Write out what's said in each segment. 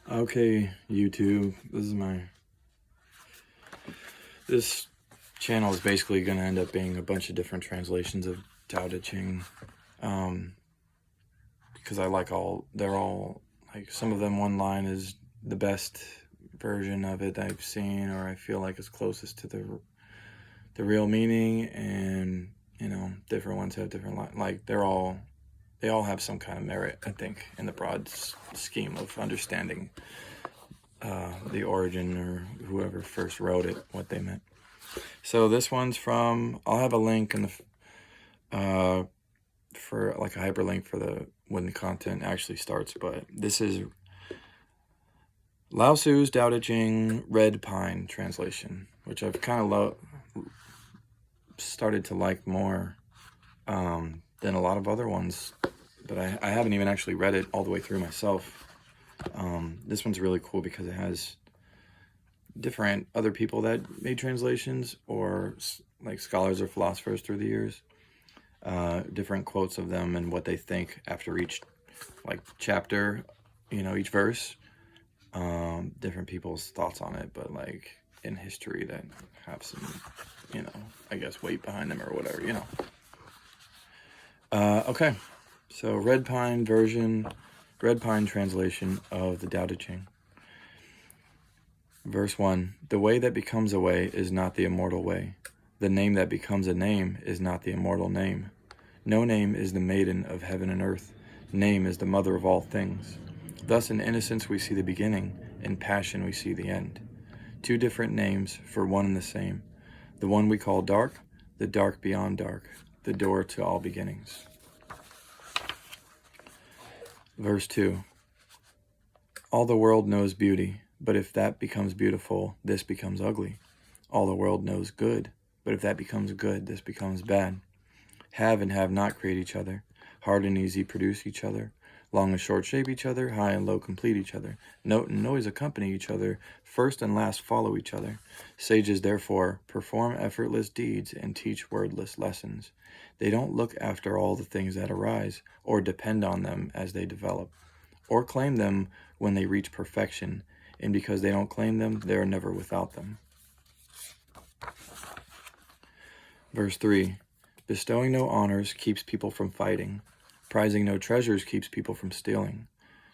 Okay, YouTube, this channel is basically going to end up being a bunch of different translations of TaeTeChing, because they're all, like, some of them one line is the best version of it I've seen, or I feel like it's closest to the real meaning, and, different ones have different lines. Like, they all have some kind of merit, I think, in the broad scheme of understanding the origin, or whoever first wrote it, what they meant. So this one's from, I'll have a link in the for like a hyperlink for when the content actually starts, but this is Lao Tzu's TaeTeChing Red Pine translation, which I've kind of started to like more than a lot of other ones, but I haven't even actually read it all the way through myself. This one's really cool because it has different other people that made translations, or like scholars or philosophers through the years, different quotes of them and what they think after each like chapter, each verse, different people's thoughts on it, but like in history that have some, I guess weight behind them or whatever, Okay, so Red Pine translation of the TaeTeChing. Verse 1, the way that becomes a way is not the immortal way. The name that becomes a name is not the immortal name. No name is the maiden of heaven and earth. Name is the mother of all things. Thus in innocence we see the beginning, in passion we see the end. Two different names for one and the same. The one we call dark, the dark beyond dark, the door to all beginnings. Verse 2, all the world knows beauty, but if that becomes beautiful, this becomes ugly. All the world knows good, but if that becomes good, this becomes bad. Have and have not create each other. Hard and easy produce each other. Long and short shape each other. High and low complete each other. Note and noise accompany each other. First and last follow each other. Sages, therefore, perform effortless deeds and teach wordless lessons. They don't look after all the things that arise, or depend on them as they develop, or claim them when they reach perfection, and because they don't claim them, they are never without them. Verse 3, bestowing no honors keeps people from fighting. Prizing no treasures keeps people from stealing.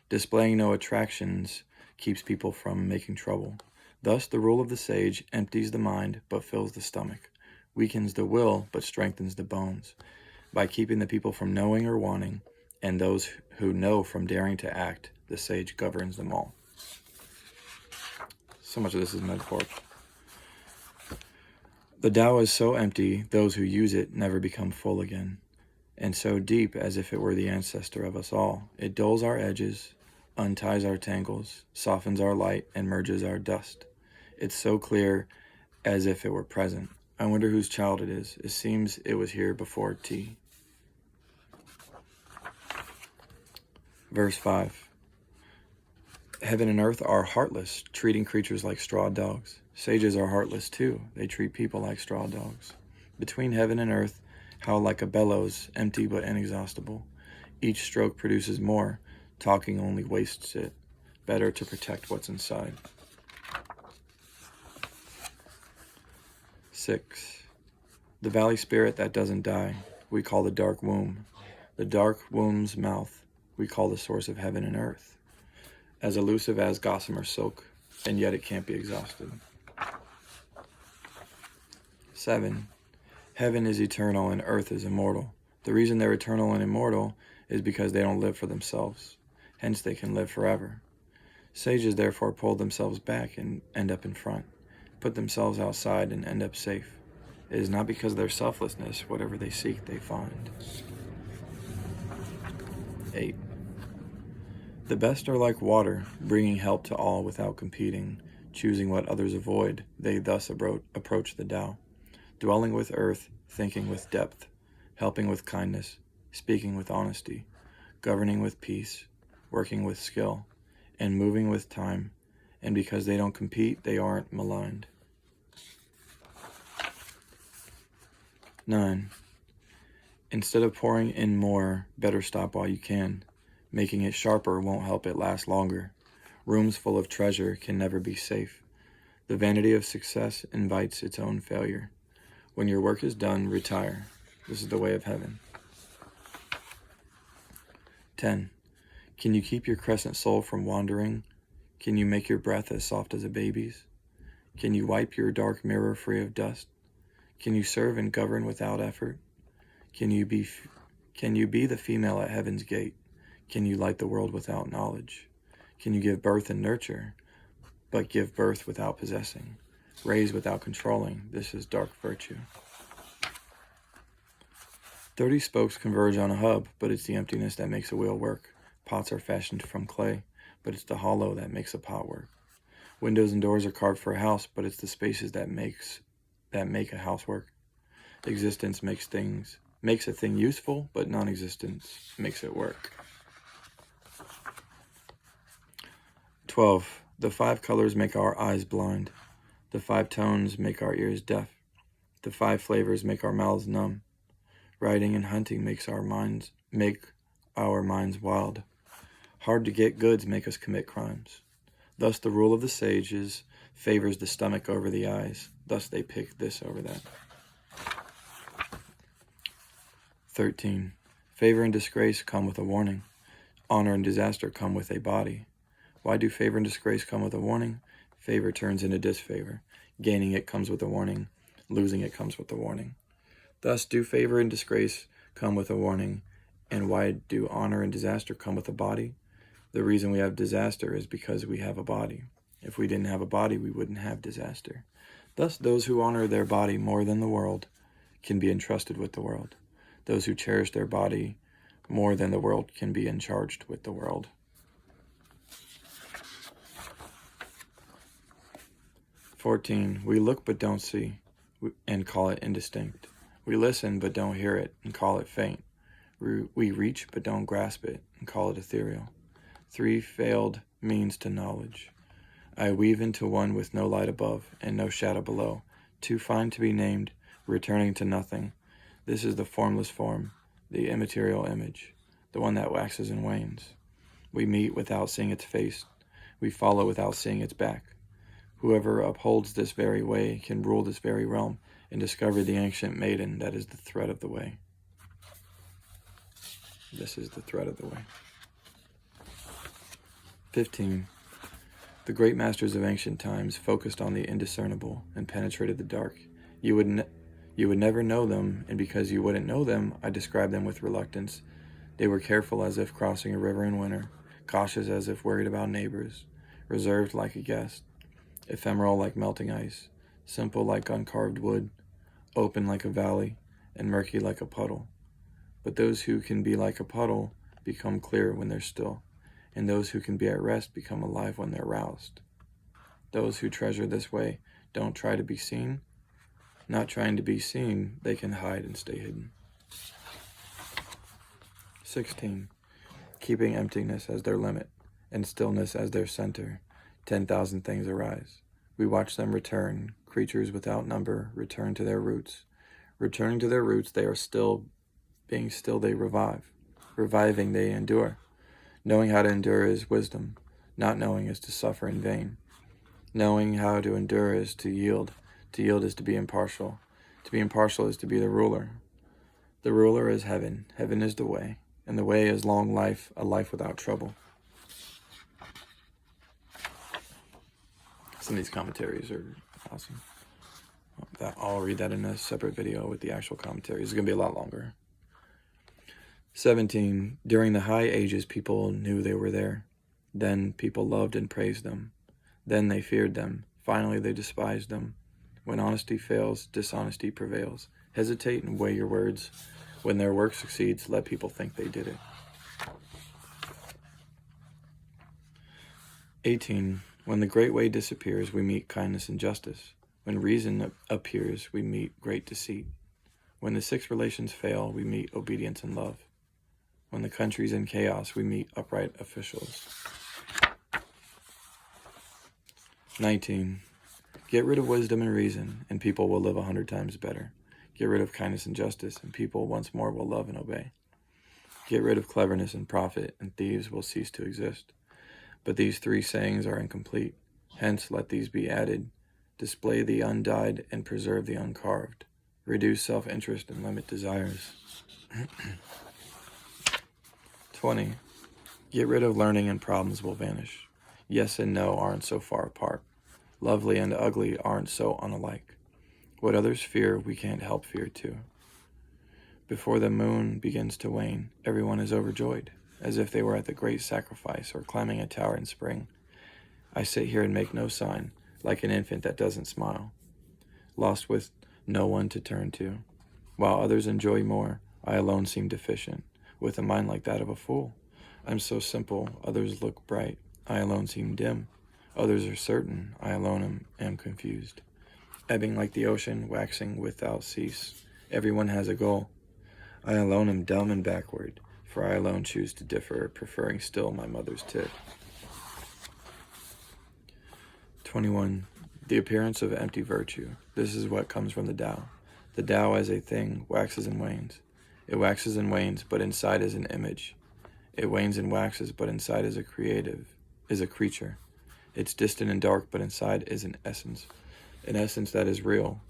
Displaying no attractions keeps people from making trouble. Thus the rule of the sage empties the mind but fills the stomach, weakens the will but strengthens the bones. By keeping the people from knowing or wanting, and those who know from daring to act, the sage governs them all. So much of this is metaphoric. The Tao is so empty, those who use it never become full again, and so deep as if it were the ancestor of us all. It dulls our edges, unties our tangles, softens our light, and merges our dust. It's so clear as if it were present. I wonder whose child it is. It seems it was here before tea. Verse 5. Heaven and earth are heartless, treating creatures like straw dogs. Sages are heartless too. They treat people like straw dogs. Between heaven and earth, howl like a bellows, empty but inexhaustible. Each stroke produces more. Talking only wastes it. Better to protect what's inside. 6. The valley spirit that doesn't die, we call the dark womb. The dark womb's mouth, we call the source of heaven and earth. As elusive as gossamer silk, and yet it can't be exhausted. 7. Heaven is eternal and earth is immortal. The reason they're eternal and immortal is because they don't live for themselves. Hence they can live forever. Sages therefore pull themselves back and end up in front, put themselves outside and end up safe. It is not because of their selflessness. Whatever they seek, they find. 8. The best are like water, bringing help to all without competing, choosing what others avoid. They thus approach the Tao, dwelling with earth, thinking with depth, helping with kindness, speaking with honesty, governing with peace, working with skill, and moving with time, and because they don't compete, they aren't maligned. 9. Instead of pouring in more, better stop while you can. Making it sharper won't help it last longer. Rooms full of treasure can never be safe. The vanity of success invites its own failure. When your work is done, retire. This is the way of heaven. 10. Can you keep your crescent soul from wandering? Can you make your breath as soft as a baby's? Can you wipe your dark mirror free of dust? Can you serve and govern without effort? Can you be the female at heaven's gate? Can you light the world without knowledge? Can you give birth and nurture, but give birth without possessing? Raise without controlling. This is dark virtue. 30 spokes converge on a hub, but it's the emptiness that makes a wheel work. Pots are fashioned from clay, but it's the hollow that makes a pot work. Windows and doors are carved for a house, but it's the spaces that make a house work. Existence makes a thing useful, but non-existence makes it work. 12. The 5 colors make our eyes blind. The 5 tones make our ears deaf. The 5 flavors make our mouths numb. Riding and hunting make our minds wild. Hard to get goods make us commit crimes. Thus the rule of the sages favors the stomach over the eyes. Thus they pick this over that. 13. Favor and disgrace come with a warning. Honor and disaster come with a body. Why do favor and disgrace come with a warning? Favor turns into disfavor. Gaining it comes with a warning. Losing it comes with a warning. Thus do favor and disgrace come with a warning. And why do honor and disaster come with a body? The reason we have disaster is because we have a body. If we didn't have a body, we wouldn't have disaster. Thus, those who honor their body more than the world can be entrusted with the world. Those who cherish their body more than the world can be charged with the world. 14. We look but don't see, and call it indistinct. We listen but don't hear it, and call it faint. We reach but don't grasp it, and call it ethereal. 3 failed means to knowledge. I weave into one with no light above, and no shadow below, too fine to be named, returning to nothing. This is the formless form, the immaterial image, the one that waxes and wanes. We meet without seeing its face. We follow without seeing its back. Whoever upholds this very way can rule this very realm and discover the ancient maiden that is the thread of the way. This is the thread of the way. 15. The great masters of ancient times focused on the indiscernible and penetrated the dark. You would never know them, and because you wouldn't know them, I describe them with reluctance. They were careful as if crossing a river in winter, cautious as if worried about neighbors, reserved like a guest, ephemeral like melting ice, simple like uncarved wood, open like a valley, and murky like a puddle. But those who can be like a puddle become clear when they're still, and those who can be at rest become alive when they're roused. Those who treasure this way don't try to be seen. Not trying to be seen, they can hide and stay hidden. 16. Keeping emptiness as their limit, and stillness as their center, 10,000 things arise. We watch them return, creatures without number return to their roots. Returning to their roots, they are still. Being still, they revive. Reviving, they endure. Knowing how to endure is wisdom. Not knowing is to suffer in vain. Knowing how to endure is to yield. To yield is to be impartial. To be impartial is to be the ruler. The ruler is heaven. Heaven is the way. And the way is long life, a life without trouble. Some of these commentaries are awesome. I'll read that in a separate video with the actual commentaries. It's going to be a lot longer. 17. During the high ages, people knew they were there. Then people loved and praised them. Then they feared them. Finally, they despised them. When honesty fails, dishonesty prevails. Hesitate and weigh your words. When their work succeeds, let people think they did it. 18. When the great way disappears, we meet kindness and justice. When reason appears, we meet great deceit. When the 6 relations fail, we meet obedience and love. When the country's in chaos, we meet upright officials. 19. Get rid of wisdom and reason, and people will live 100 times better. Get rid of kindness and justice, and people once more will love and obey. Get rid of cleverness and profit, and thieves will cease to exist. But these 3 sayings are incomplete. Hence, let these be added. Display the undyed and preserve the uncarved. Reduce self-interest and limit desires. 20. Get rid of learning and problems will vanish. Yes and no aren't so far apart. Lovely and ugly aren't so unalike. What others fear, we can't help fear too. Before the moon begins to wane, everyone is overjoyed, as if they were at the great sacrifice or climbing a tower in spring. I sit here and make no sign, like an infant that doesn't smile, lost with no one to turn to. While others enjoy more, I alone seem deficient, with a mind like that of a fool. I'm so simple, others look bright, I alone seem dim. Others are certain, I alone am confused. Ebbing like the ocean, waxing without cease. Everyone has a goal. I alone am dumb and backward, for I alone choose to differ, preferring still my mother's tit. 21. The appearance of empty virtue. This is what comes from the Tao. The Tao as a thing waxes and wanes. It waxes and wanes, but inside is an image. It wanes and waxes, but inside is a creature. It's distant and dark, but inside is an essence that is real,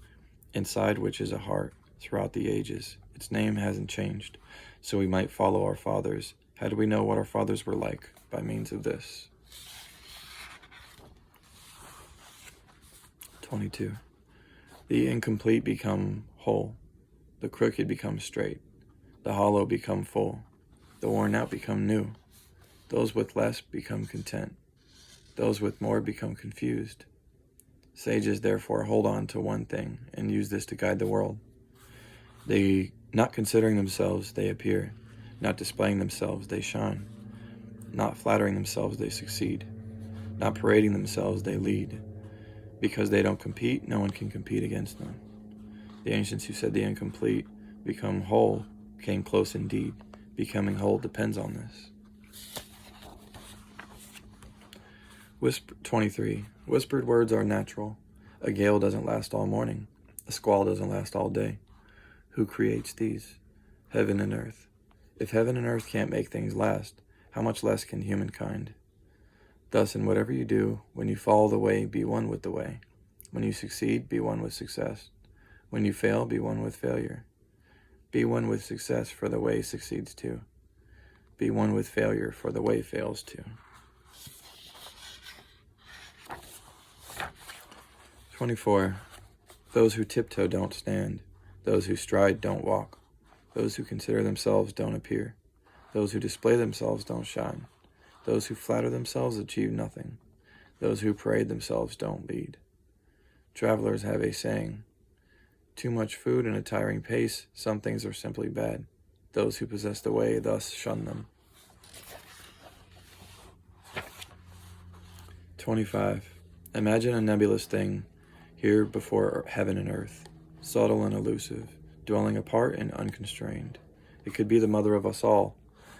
inside which is a heart, throughout the ages. Its name hasn't changed, so we might follow our fathers. How do we know what our fathers were like? By means of this. 22. The incomplete become whole. The crooked become straight. The hollow become full. The worn out become new. Those with less become content. Those with more become confused. Sages therefore hold on to one thing and use this to guide the world. They, not considering themselves, they appear. Not displaying themselves, they shine. Not flattering themselves, they succeed. Not parading themselves, they lead. Because they don't compete, no one can compete against them. The ancients who said the incomplete become whole came close indeed. Becoming whole depends on this. 23. Whispered words are natural. A gale doesn't last all morning. A squall doesn't last all day. Who creates these? Heaven and earth. If heaven and earth can't make things last, how much less can humankind? Thus, in whatever you do, when you follow the way, be one with the way. When you succeed, be one with success. When you fail, be one with failure. Be one with success, for the way succeeds too. Be one with failure, for the way fails too. 24. Those who tiptoe don't stand. Those who stride don't walk. Those who consider themselves don't appear. Those who display themselves don't shine. Those who flatter themselves achieve nothing. Those who parade themselves don't lead. Travelers have a saying, too much food and a tiring pace, some things are simply bad. Those who possess the way thus shun them. 25. Imagine a nebulous thing, here before heaven and earth, subtle and elusive, dwelling apart and unconstrained. It could be the mother of us all.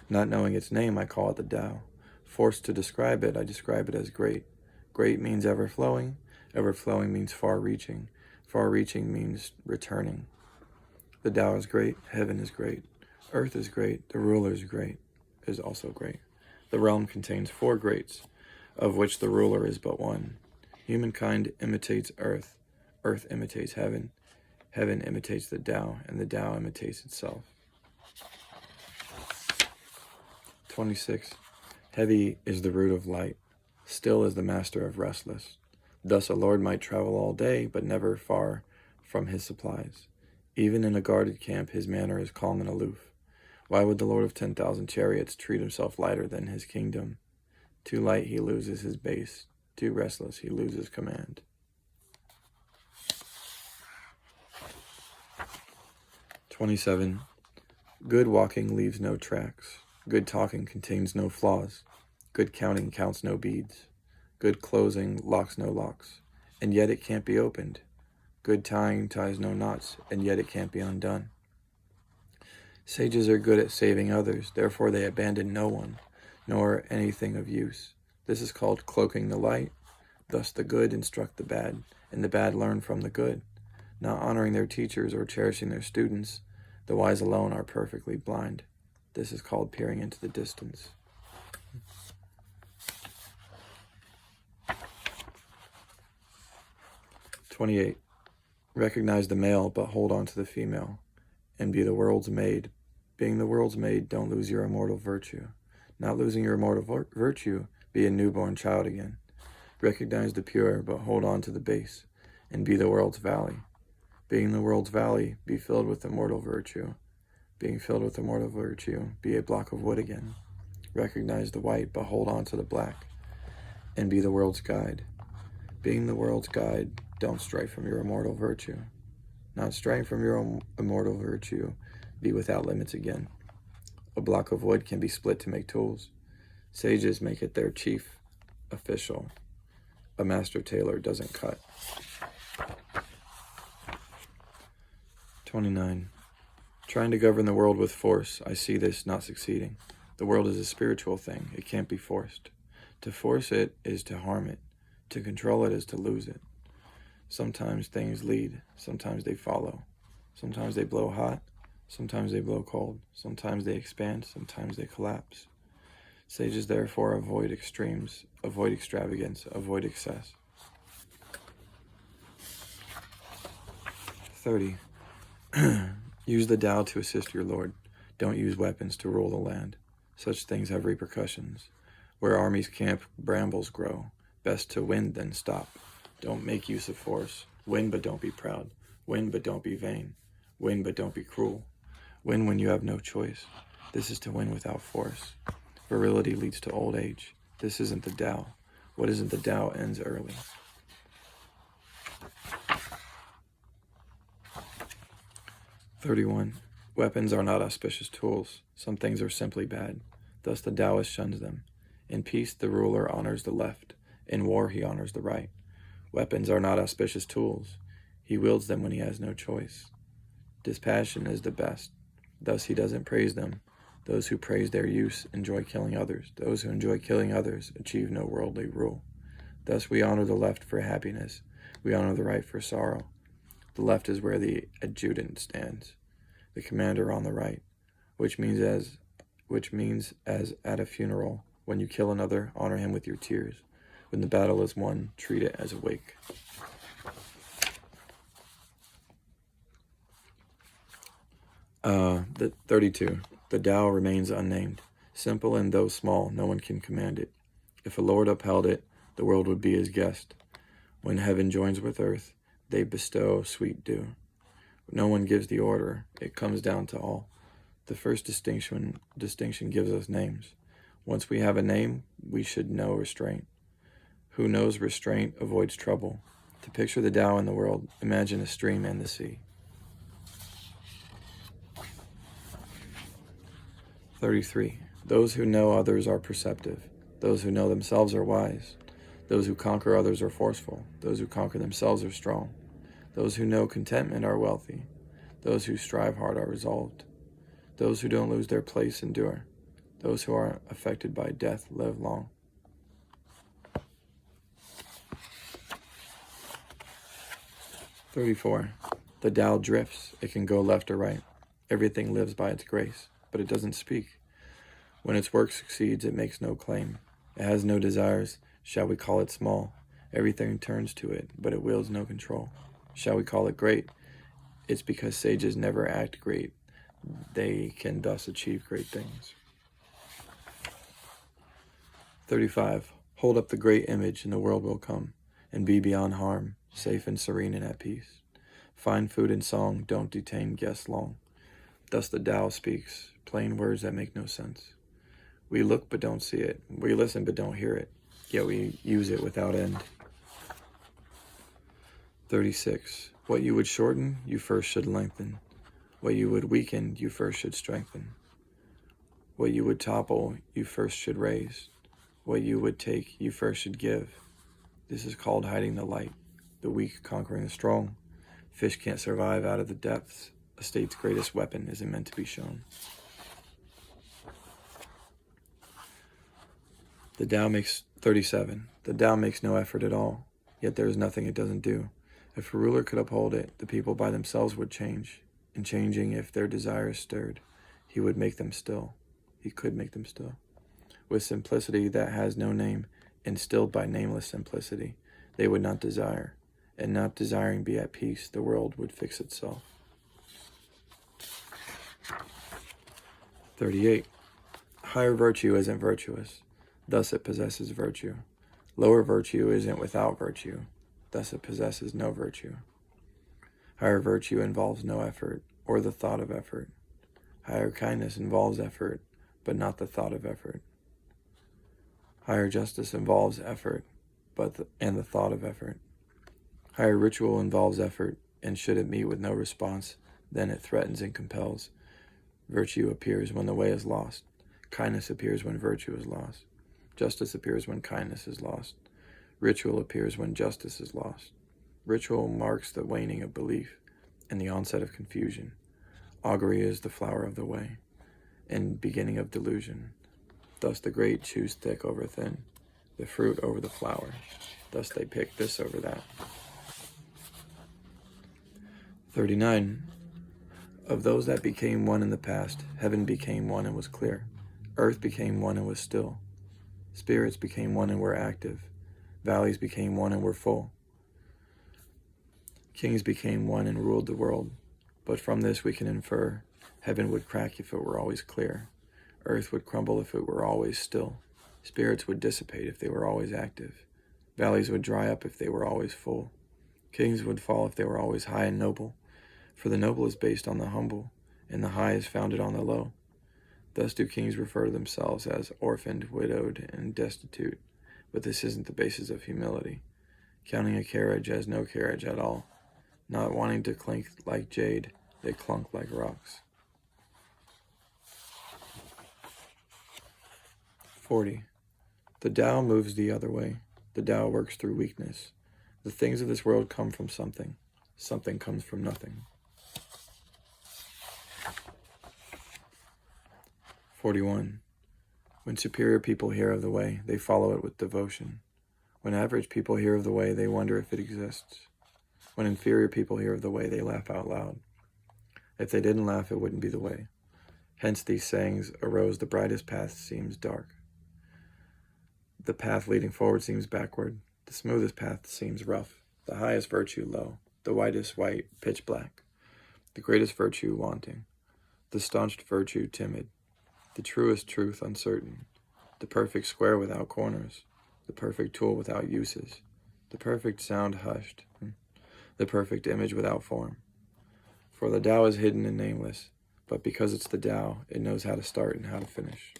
Not knowing its name, I call it the Tao. Forced to describe it, I describe it as great. Great means ever-flowing. Ever-flowing means far-reaching. Far-reaching means returning. The Tao is great. Heaven is great. Earth is great. The ruler is also great. The realm contains 4 greats, of which the ruler is but one. Humankind imitates earth. Earth imitates heaven. Heaven imitates the Tao, and the Tao imitates itself. 26. Heavy is the root of light. Still is the master of restless. Thus a lord might travel all day, but never far from his supplies. Even in a guarded camp, his manner is calm and aloof. Why would the lord of 10,000 chariots treat himself lighter than his kingdom? Too light, he loses his base. Too restless, he loses command. 27. Good walking leaves no tracks. Good talking contains no flaws. Good counting counts no beads. Good closing locks no locks, and yet it can't be opened. Good tying ties no knots, and yet it can't be undone. Sages are good at saving others, therefore they abandon no one, nor anything of use. This is called cloaking the light. Thus the good instruct the bad, and the bad learn from the good. Not honoring their teachers or cherishing their students, the wise alone are perfectly blind. This is called peering into the distance. 28. Recognize the male, but hold on to the female, and be the world's maid. Being the world's maid, don't lose your immortal virtue. Not losing your immortal virtue, be a newborn child again. Recognize the pure, but hold on to the base, and be the world's valley. Being the world's valley, be filled with immortal virtue. Being filled with immortal virtue, be a block of wood again. Recognize the white, but hold on to the black, and be the world's guide. Being the world's guide, don't stray from your immortal virtue. Not straying from your immortal virtue, be without limits again. A block of wood can be split to make tools. Sages make it their chief official. A master tailor doesn't cut. 29. Trying to govern the world with force, I see this not succeeding. The world is a spiritual thing. It can't be forced. To force it is to harm it. To control it is to lose it. Sometimes things lead. Sometimes they follow. Sometimes they blow hot. Sometimes they blow cold. Sometimes they expand. Sometimes they collapse. Sages therefore avoid extremes, avoid extravagance, avoid excess. 30. Use the Tao to assist your Lord. Don't use weapons to rule the land. Such things have repercussions. Where armies camp, brambles grow. Best to win than stop. Don't make use of force. Win, but don't be proud. Win, but don't be vain. Win, but don't be cruel. Win when you have no choice. This is to win without force. Virility leads to old age. This isn't the Tao. What isn't the Tao ends early. 31. Weapons are not auspicious tools. Some things are simply bad. Thus the Taoist shuns them. In peace, the ruler honors the left. In war, he honors the right. Weapons are not auspicious tools. He wields them when he has no choice. Dispassion is the best. Thus he doesn't praise them. Those who praise their use enjoy killing others. Those who enjoy killing others achieve no worldly rule. Thus we honor the left for happiness. We honor the right for sorrow. The left is where the adjutant stands, the commander on the right, which means as at a funeral, when you kill another, honor him with your tears. When the battle is won, treat it as a wake. The 32. The Tao remains unnamed. Simple and though small, no one can command it. If a lord upheld it, the world would be his guest. When heaven joins with earth, they bestow sweet dew. No one gives the order. It comes down to all. The first distinction gives us names. Once we have a name, we should know restraint. Who knows restraint avoids trouble. To picture the Tao in the world, imagine a stream and the sea. 33. Those who know others are perceptive. Those who know themselves are wise. Those who conquer others are forceful. Those who conquer themselves are strong. Those who know contentment are wealthy. Those who strive hard are resolved. Those who don't lose their place endure. Those who are affected by death live long. 34. The Tao drifts. It can go left or right. Everything lives by its grace, but it doesn't speak. When its work succeeds, it makes no claim. It has no desires. Shall we call it small? Everything turns to it, but it wields no control. Shall we call it great? It's because sages never act great. They can thus achieve great things. 35. Hold up the great image and the world will come, and be beyond harm, safe and serene and at peace. Find food and song, don't detain guests long. Thus the Tao speaks, plain words that make no sense. We look but don't see it. We listen but don't hear it. Yet we use it without end. 36. What you would shorten, you first should lengthen. What you would weaken, you first should strengthen. What you would topple, you first should raise. What you would take, you first should give. This is called hiding the light, the weak conquering the strong. Fish can't survive out of the depths. A state's greatest weapon isn't meant to be shown. The Tao makes 37. The Tao makes no effort at all, yet there is nothing it doesn't do. If a ruler could uphold it, the people by themselves would change. In changing, if their desires stirred, he would make them still. He could make them still. With simplicity that has no name, instilled by nameless simplicity, they would not desire. and not desiring be at peace, the world would fix itself. 38. Higher virtue isn't virtuous, thus it possesses virtue. Lower virtue isn't without virtue, thus it possesses no virtue. Higher virtue involves no effort, or the thought of effort. Higher kindness involves effort, but not the thought of effort. Higher justice involves effort, and the thought of effort. Higher ritual involves effort, and should it meet with no response, then it threatens and compels. Virtue appears when the way is lost. Kindness appears when virtue is lost. Justice appears when kindness is lost. Ritual appears when justice is lost. Ritual marks the waning of belief and the onset of confusion. Augury is the flower of the way and beginning of delusion. Thus the great choose thick over thin, the fruit over the flower. Thus they pick this over that. 39. Of those that became one in the past, heaven became one and was clear. Earth became one and was still. Spirits became one and were active. Valleys became one and were full. Kings became one and ruled the world. But from this we can infer, heaven would crack if it were always clear. Earth would crumble if it were always still. Spirits would dissipate if they were always active. Valleys would dry up if they were always full. Kings would fall if they were always high and noble. For the noble is based on the humble, and the high is founded on the low. Thus do kings refer to themselves as orphaned, widowed, and destitute. But this isn't the basis of humility. Counting a carriage as no carriage at all. Not wanting to clink like jade, they clunk like rocks. 40. The Tao moves the other way. The Tao works through weakness. The things of this world come from something. Something comes from nothing. 41. When superior people hear of the way, they follow it with devotion. When average people hear of the way, they wonder if it exists. When inferior people hear of the way, they laugh out loud. If they didn't laugh, it wouldn't be the way. Hence these sayings arose, the brightest path seems dark. The path leading forward seems backward. The smoothest path seems rough. The highest virtue low. The whitest white pitch black. The greatest virtue wanting. The staunched virtue timid. The truest truth uncertain. The perfect square without corners. The perfect tool without uses. The perfect sound hushed. The perfect image without form. For the Tao is hidden and nameless, but because it's the Tao, it knows how to start and how to finish.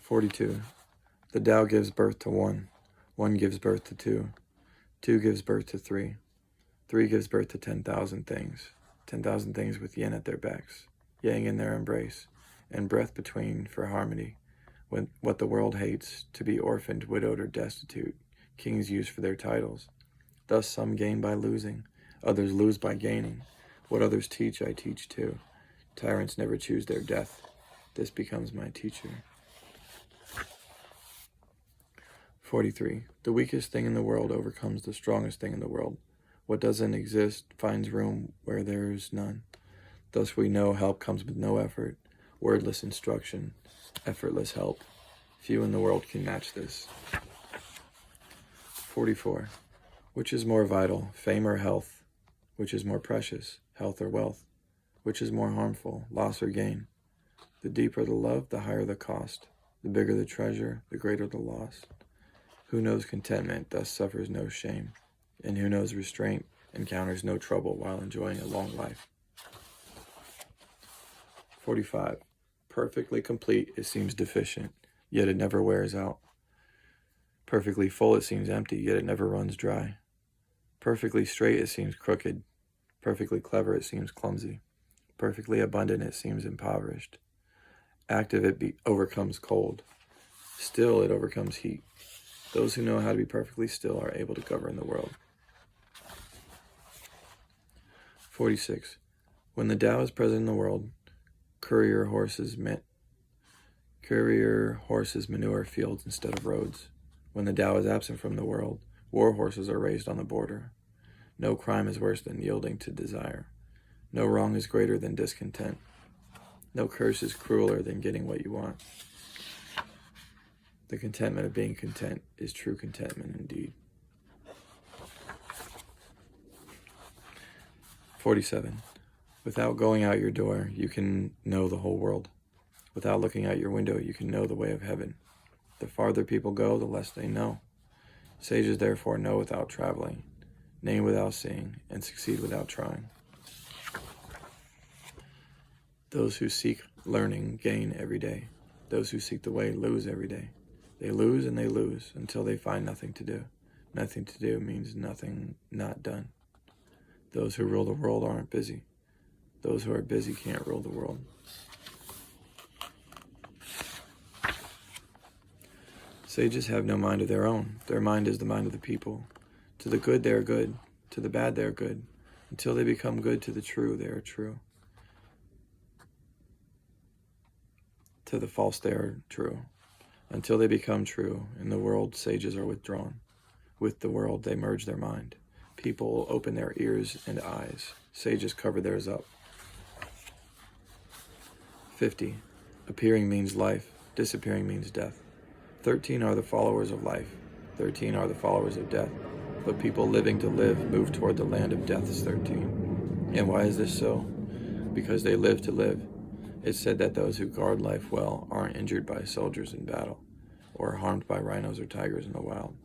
42. The Tao gives birth to one. One gives birth to two. Two gives birth to three. Three gives birth to 10,000 things. 10,000 things with yin at their backs, yang in their embrace, and breath between for harmony. When what the world hates, to be orphaned, widowed, or destitute, kings use for their titles. Thus some gain by losing, others lose by gaining. What others teach, I teach too. Tyrants never choose their death. This becomes my teacher. 43. The weakest thing in the world overcomes the strongest thing in the world. What doesn't exist finds room where there is none. Thus we know help comes with no effort, wordless instruction, effortless help. Few in the world can match this. 44. Which is more vital, fame or health? Which is more precious, health or wealth? Which is more harmful, loss or gain? The deeper the love, the higher the cost. The bigger the treasure, the greater the loss. Who knows contentment, thus suffers no shame. And who knows restraint, encounters no trouble while enjoying a long life. 45. Perfectly complete, it seems deficient, yet it never wears out. Perfectly full, it seems empty, yet it never runs dry. Perfectly straight, it seems crooked. Perfectly clever, it seems clumsy. Perfectly abundant, it seems impoverished. Active, it overcomes cold. Still, it overcomes heat. Those who know how to be perfectly still are able to govern the world. 46. When the Tao is present in the world, courier horses manure fields instead of roads. When the Tao is absent from the world, war horses are raised on the border. No crime is worse than yielding to desire. No wrong is greater than discontent. No curse is crueler than getting what you want. The contentment of being content is true contentment indeed. 47. Without going out your door, you can know the whole world. Without looking out your window, you can know the way of heaven. The farther people go, the less they know. Sages therefore know without traveling, name without seeing, and succeed without trying. Those who seek learning gain every day. Those who seek the way lose every day. They lose and they lose until they find nothing to do. Nothing to do means nothing not done. Those who rule the world aren't busy. Those who are busy can't rule the world. Sages have no mind of their own. Their mind is the mind of the people. To the good they are good. To the bad they are good. Until they become good to the true, they are true. To the false they are true. Until they become true, in the world sages are withdrawn. With the world they merge their mind. People open their ears and eyes. Sages cover theirs up. 50. Appearing means life. Disappearing means death. 13 are the followers of life. 13 are the followers of death. But people living to live move toward the land of death is 13. And why is this so? Because they live to live. It's said that those who guard life well aren't injured by soldiers in battle, or harmed by rhinos or tigers in the wild.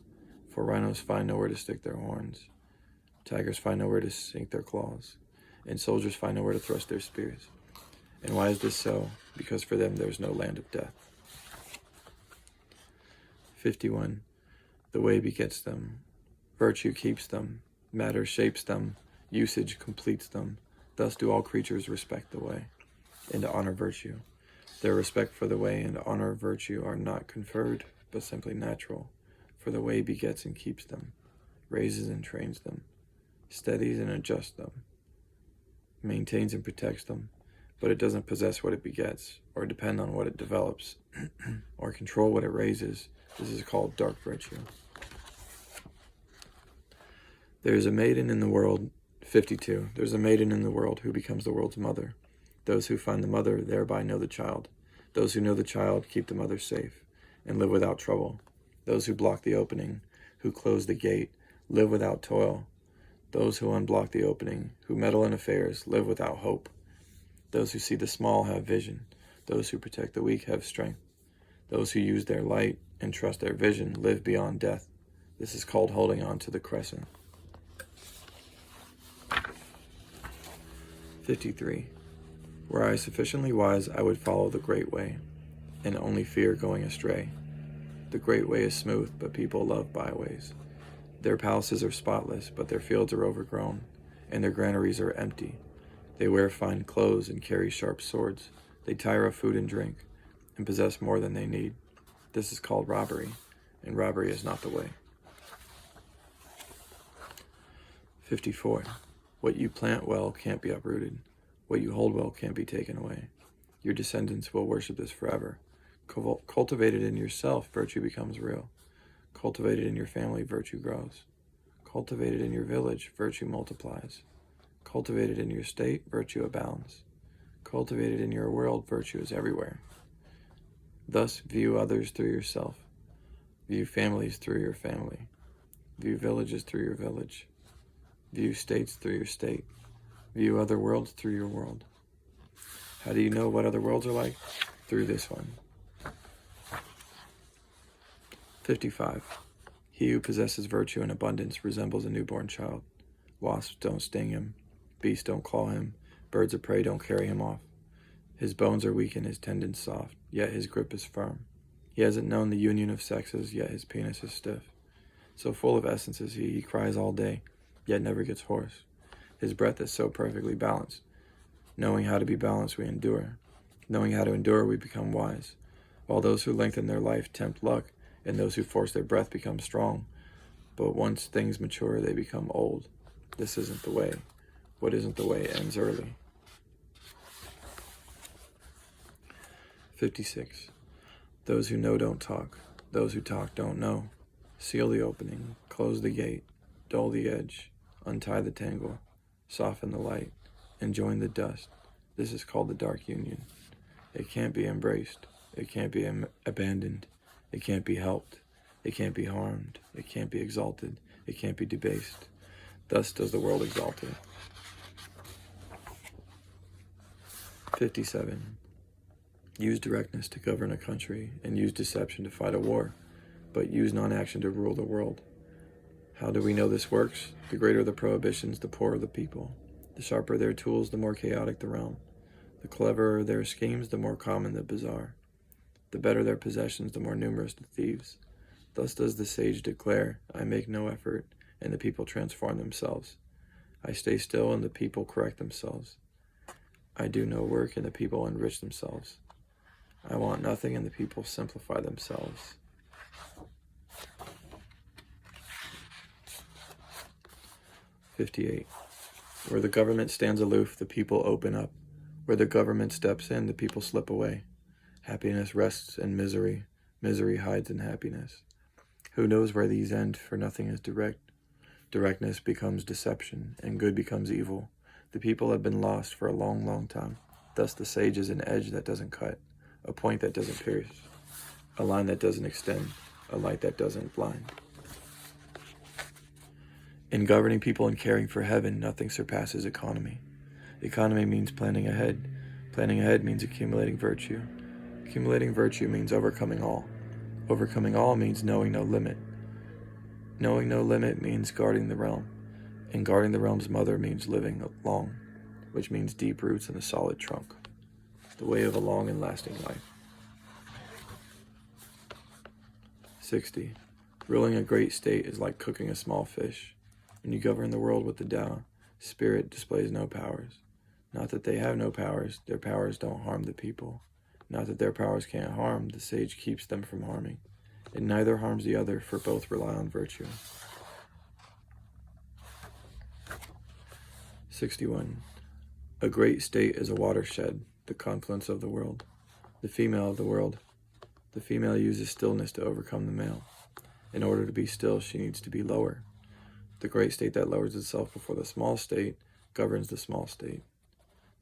For rhinos find nowhere to stick their horns. Tigers find nowhere to sink their claws. And soldiers find nowhere to thrust their spears. And why is this so? Because for them there's no land of death. 51. The way begets them. Virtue keeps them. Matter shapes them. Usage completes them. Thus do all creatures respect the way, and honor virtue. Their respect for the way and honor of virtue are not conferred, but simply natural. For the way begets and keeps them, raises and trains them, steadies and adjusts them, maintains and protects them, but it doesn't possess what it begets, or depend on what it develops, or control what it raises. This is called dark virtue. There is a maiden in the world, 52. There's a maiden in the world who becomes the world's mother. Those who find the mother thereby know the child. Those who know the child keep the mother safe and live without trouble. Those who block the opening, who close the gate, live without toil. Those who unblock the opening, who meddle in affairs, live without hope. Those who see the small have vision. Those who protect the weak have strength. Those who use their light and trust their vision live beyond death. This is called holding on to the crescent. 53. Were I sufficiently wise, I would follow the great way, and only fear going astray. The great way is smooth, but people love byways. Their palaces are spotless, but their fields are overgrown, and their granaries are empty. They wear fine clothes and carry sharp swords. They tire of food and drink, and possess more than they need. This is called robbery, and robbery is not the way. 54. What you plant well can't be uprooted. What you hold well can't be taken away. Your descendants will worship this forever. Cultivated in yourself, virtue becomes real. Cultivated in your family, virtue grows. Cultivated in your village, virtue multiplies. Cultivated in your state, virtue abounds. Cultivated in your world, virtue is everywhere. Thus, view others through yourself. View families through your family. View villages through your village. View states through your state. View other worlds through your world. How do you know what other worlds are like? Through this one. 55. He who possesses virtue in abundance resembles a newborn child. Wasps don't sting him. Beasts don't claw him. Birds of prey don't carry him off. His bones are weak and his tendons soft, yet his grip is firm. He hasn't known the union of sexes, yet his penis is stiff. So full of essence is he cries all day, yet never gets hoarse. His breath is so perfectly balanced. Knowing how to be balanced, we endure. Knowing how to endure, we become wise. While those who lengthen their life tempt luck, and those who force their breath become strong. But once things mature, they become old. This isn't the way. What isn't the way ends early. 56. Those who know don't talk. Those who talk don't know. Seal the opening, close the gate, dull the edge, untie the tangle, soften the light, and join the dust. This is called the dark union. It can't be embraced. It can't be abandoned. It can't be helped. It can't be harmed. It can't be exalted. It can't be debased. Thus does the world exalt it. 57. Use directness to govern a country, and use deception to fight a war, but use non-action to rule the world. How do we know this works? The greater the prohibitions, the poorer the people. The sharper their tools, the more chaotic the realm. The cleverer their schemes, the more common the bizarre. The better their possessions, the more numerous the thieves. Thus does the sage declare, I make no effort, and the people transform themselves. I stay still, and the people correct themselves. I do no work, and the people enrich themselves. I want nothing, and the people simplify themselves. .58. Where the government stands aloof, the people open up. Where the government steps in, the people slip away. Happiness rests in misery. Misery hides in happiness. Who knows where these end, for nothing is direct. Directness becomes deception, and good becomes evil. The people have been lost for a long, long time. Thus the sage is an edge that doesn't cut, a point that doesn't pierce, a line that doesn't extend, a light that doesn't blind. In governing people and caring for heaven, nothing surpasses economy. Economy means planning ahead. Planning ahead means accumulating virtue. Accumulating virtue means overcoming all. Overcoming all means knowing no limit. Knowing no limit means guarding the realm. And guarding the realm's mother means living long, which means deep roots and a solid trunk. The way of a long and lasting life. 60. Ruling a great state is like cooking a small fish. When you govern the world with the Tao, spirit displays no powers. Not that they have no powers, their powers don't harm the people. Not that their powers can't harm, the sage keeps them from harming. And neither harms the other, for both rely on virtue. 61. A great state is a watershed, the confluence of the world. The female of the world. The female uses stillness to overcome the male. In order to be still, she needs to be lower. The great state that lowers itself before the small state governs the small state.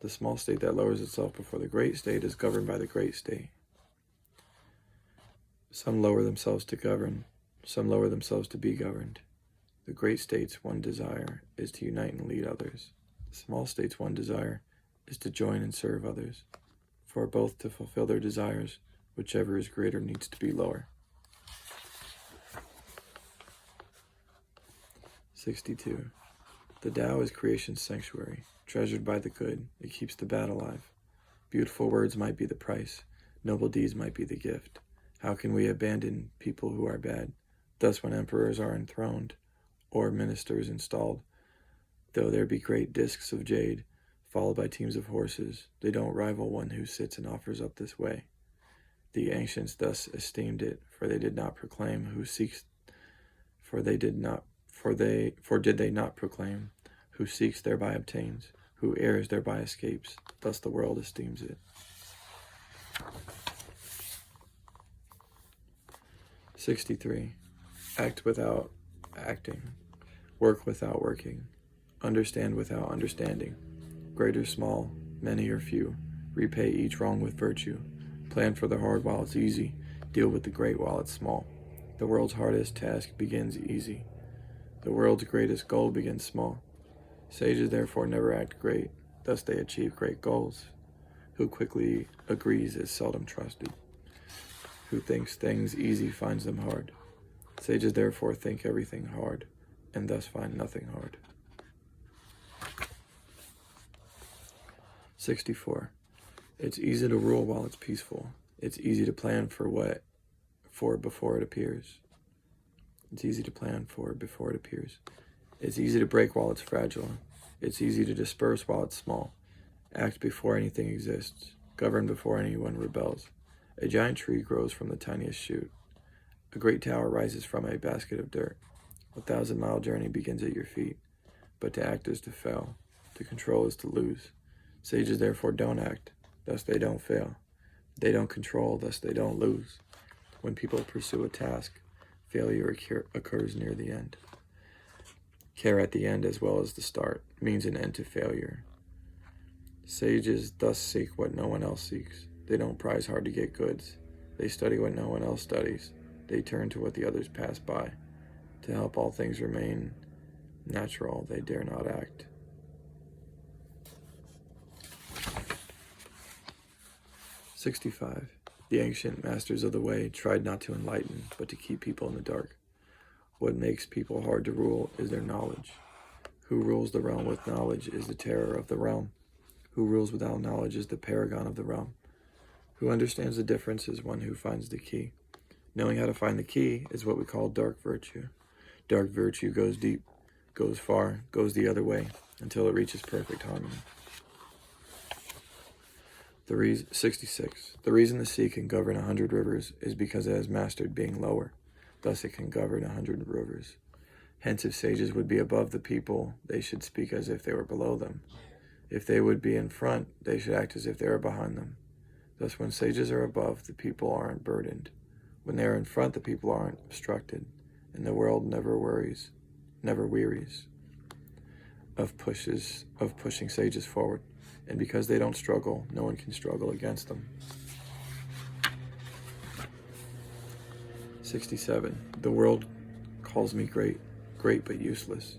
The small state that lowers itself before the great state is governed by the great state. Some lower themselves to govern, some lower themselves to be governed. The great state's one desire is to unite and lead others. The small state's one desire is to join and serve others. For both to fulfill their desires, whichever is greater needs to be lower. 62. The Tao is creation's sanctuary, treasured by the good. It keeps the bad alive. Beautiful words might be the price. Noble deeds might be the gift. How can we abandon people who are bad? Thus when emperors are enthroned, or ministers installed, though there be great discs of jade, followed by teams of horses, they don't rival one who sits and offers up this way. The ancients thus esteemed it, for they did not proclaim who seeks, for did they not proclaim, who seeks thereby obtains, who errs thereby escapes, thus the world esteems it. 63. Act without acting, work without working, understand without understanding, great or small, many or few, repay each wrong with virtue, plan for the hard while it's easy, deal with the great while it's small. The world's hardest task begins easy. The world's greatest goal begins small. Sages therefore never act great, thus they achieve great goals. Who quickly agrees is seldom trusted. Who thinks things easy finds them hard. Sages therefore think everything hard, and thus find nothing hard. 64. It's easy to rule while it's peaceful. It's easy to plan for before it appears. It's easy to plan for before it appears. It's easy to break while it's fragile. It's easy to disperse while it's small. Act before anything exists. Govern before anyone rebels. A giant tree grows from the tiniest shoot. A great tower rises from a basket of dirt. 1,000-mile journey begins at your feet. But to act is to fail. To control is to lose. Sages therefore don't act, thus they don't fail. They don't control, thus they don't lose. When people pursue a task, failure occurs near the end. Care at the end as well as the start means an end to failure. Sages thus seek what no one else seeks. They don't prize hard to get goods. They study what no one else studies. They turn to what the others pass by. To help all things remain natural, they dare not act. 65. The ancient masters of the way tried not to enlighten, but to keep people in the dark. What makes people hard to rule is their knowledge. Who rules the realm with knowledge is the terror of the realm. Who rules without knowledge is the paragon of the realm. Who understands the difference is one who finds the key. Knowing how to find the key is what we call dark virtue. Dark virtue goes deep, goes far, goes the other way, until it reaches perfect harmony. 66. The reason the sea can govern 100 rivers is because it has mastered being lower. Thus it can govern 100 rivers. Hence, if sages would be above the people, they should speak as if they were below them. If they would be in front, they should act as if they were behind them. Thus, when sages are above, the people aren't burdened. When they are in front, the people aren't obstructed. And the world never wearies of pushing sages forward. And because they don't struggle, no one can struggle against them. 67. The world calls me great but useless.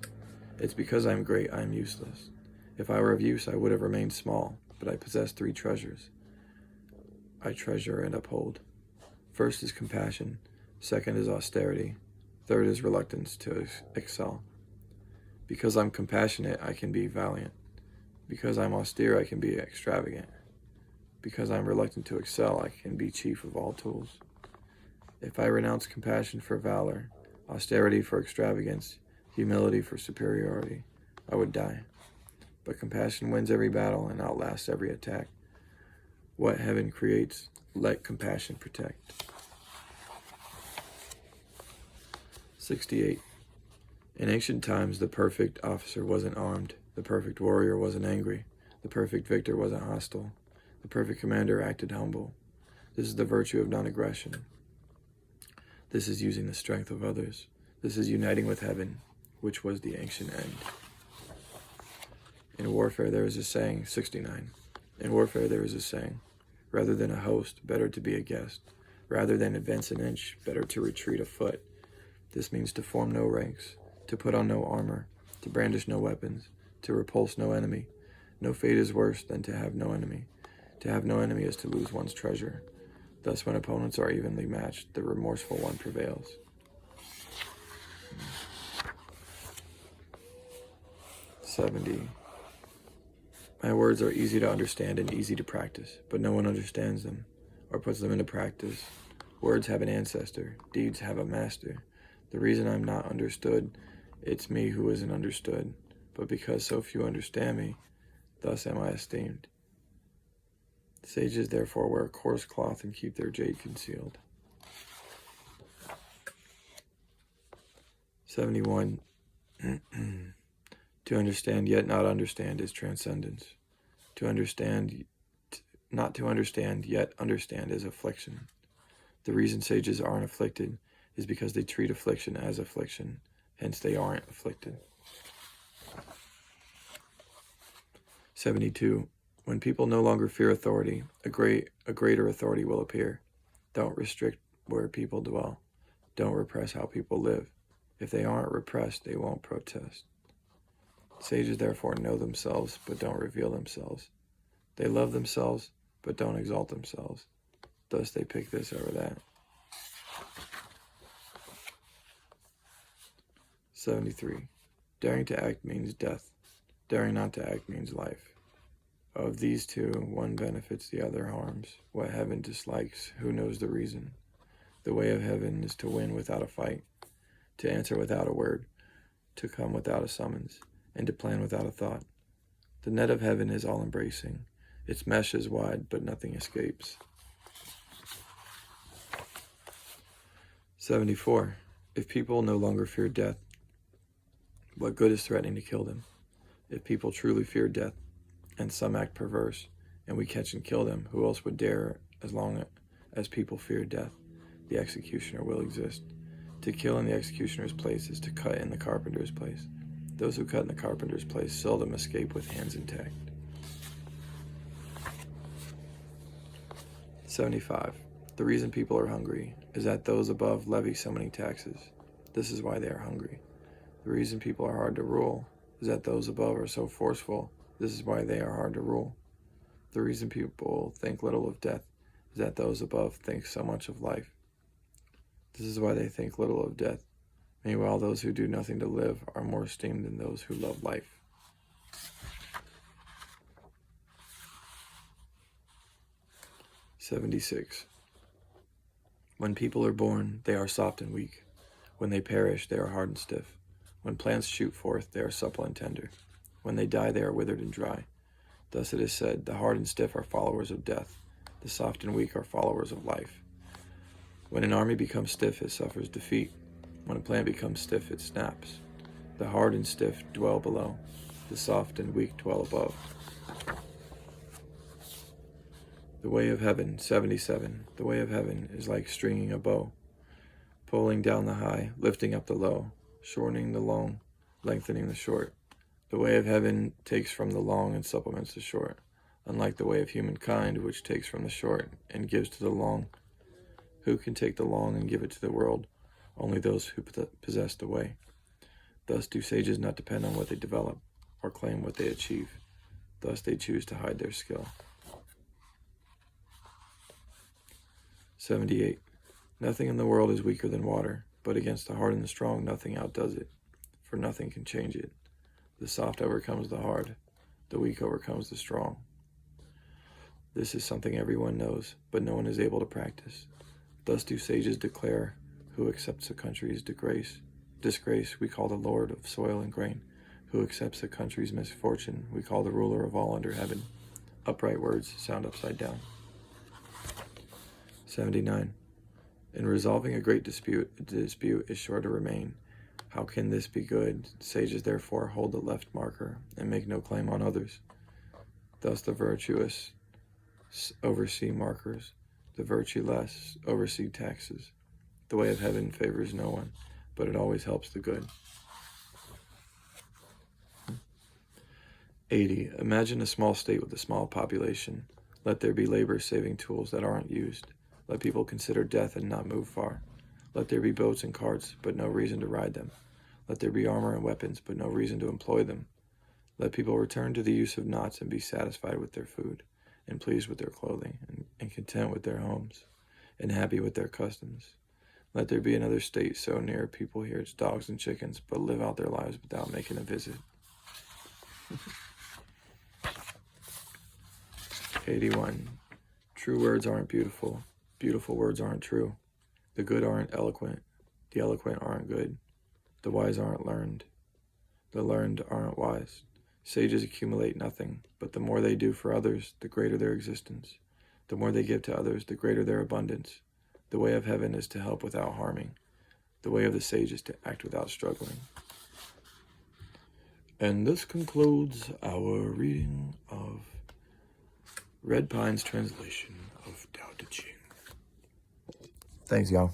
It's because I'm great I'm useless. If I were of use, I would have remained small, but I possess 3 treasures I treasure and uphold. First is compassion, second is austerity, third is reluctance to excel. Because I'm compassionate, I can be valiant. Because I'm austere, I can be extravagant. Because I'm reluctant to excel, I can be chief of all tools. If I renounce compassion for valor, austerity for extravagance, humility for superiority, I would die. But compassion wins every battle and outlasts every attack. What heaven creates, let compassion protect. 68. In ancient times, the perfect officer wasn't armed, the perfect warrior wasn't angry, the perfect victor wasn't hostile, the perfect commander acted humble. This is the virtue of non-aggression. This is using the strength of others. This is uniting with heaven, which was the ancient end. In warfare there is a saying, 69. In warfare there is a saying, rather than a host, better to be a guest. Rather than advance an inch, better to retreat a foot. This means to form no ranks, to put on no armor, to brandish no weapons, to repulse no enemy. No fate is worse than to have no enemy. To have no enemy is to lose one's treasure. Thus, when opponents are evenly matched, the remorseful one prevails. 70. My words are easy to understand and easy to practice, but no one understands them or puts them into practice. Words have an ancestor, deeds have a master. The reason I'm not understood, it's me who isn't understood, but because so few understand me, thus am I esteemed. Sages therefore wear coarse cloth and keep their jade concealed. 71. To understand yet not understand is transcendence. To understand, not to understand yet understand is affliction. The reason sages aren't afflicted is because they treat affliction as affliction, hence they aren't afflicted. 72. When people no longer fear authority, a greater authority will appear. Don't restrict where people dwell. Don't repress how people live. If they aren't repressed, they won't protest. Sages therefore know themselves, but don't reveal themselves. They love themselves, but don't exalt themselves. Thus they pick this over that. 73. Daring to act means death. Daring not to act means life. Of these two, one benefits, the other harms. What heaven dislikes, who knows the reason? The way of heaven is to win without a fight, to answer without a word, to come without a summons, and to plan without a thought. The net of heaven is all-embracing. Its mesh is wide, but nothing escapes. 74. If people no longer fear death, what good is threatening to kill them? If people truly fear death, and some act perverse, and we catch and kill them, who else would dare? As long as people fear death, the executioner will exist. To kill in the executioner's place is to cut in the carpenter's place. Those who cut in the carpenter's place seldom escape with hands intact. 75. The reason people are hungry is that those above levy so many taxes. This is why they are hungry. The reason people are hard to rule is that those above are so forceful. This is why they are hard to rule. The reason people think little of death is that those above think so much of life. This is why they think little of death. Meanwhile, those who do nothing to live are more esteemed than those who love life. 76. When people are born, they are soft and weak. When they perish, they are hard and stiff. When plants shoot forth, they are supple and tender. When they die, they are withered and dry. Thus it is said, the hard and stiff are followers of death. The soft and weak are followers of life. When an army becomes stiff, it suffers defeat. When a plant becomes stiff, it snaps. The hard and stiff dwell below. The soft and weak dwell above. The way of heaven, 77. The way of heaven is like stringing a bow, pulling down the high, lifting up the low, shortening the long, lengthening the short. The way of heaven takes from the long and supplements the short, unlike the way of humankind, which takes from the short and gives to the long. Who can take the long and give it to the world? Only those who possess the way. Thus do sages not depend on what they develop, or claim what they achieve. Thus they choose to hide their skill. 78. Nothing in the world is weaker than water, but against the hard and the strong nothing outdoes it, for nothing can change it. The soft overcomes the hard, the weak overcomes the strong. This is something everyone knows, but no one is able to practice. Thus do sages declare, who accepts a country's disgrace we call the lord of soil and grain. Who accepts a country's misfortune we call the ruler of all under heaven. Upright words sound upside down. 79. In resolving a great dispute, the dispute is sure to remain. How can this be good? Sages therefore hold the left marker and make no claim on others. Thus the virtuous oversee markers, the virtueless oversee taxes. The way of heaven favors no one, but it always helps the good. 80. Imagine a small state with a small population. Let there be labor-saving tools that aren't used. Let people consider death and not move far. Let there be boats and carts, but no reason to ride them. Let there be armor and weapons, but no reason to employ them. Let people return to the use of knots and be satisfied with their food, and pleased with their clothing, and content with their homes, and happy with their customs. Let there be another state so near people hear its dogs and chickens, but live out their lives without making a visit. 81. True words aren't beautiful. Beautiful words aren't true. The good aren't eloquent. The eloquent aren't good. The wise aren't learned. The learned aren't wise. Sages accumulate nothing, but the more they do for others, the greater their existence. The more they give to others, the greater their abundance. The way of heaven is to help without harming. The way of the sage is to act without struggling. And this concludes our reading of Red Pine's translation of TaeTeChing. Thanks, y'all.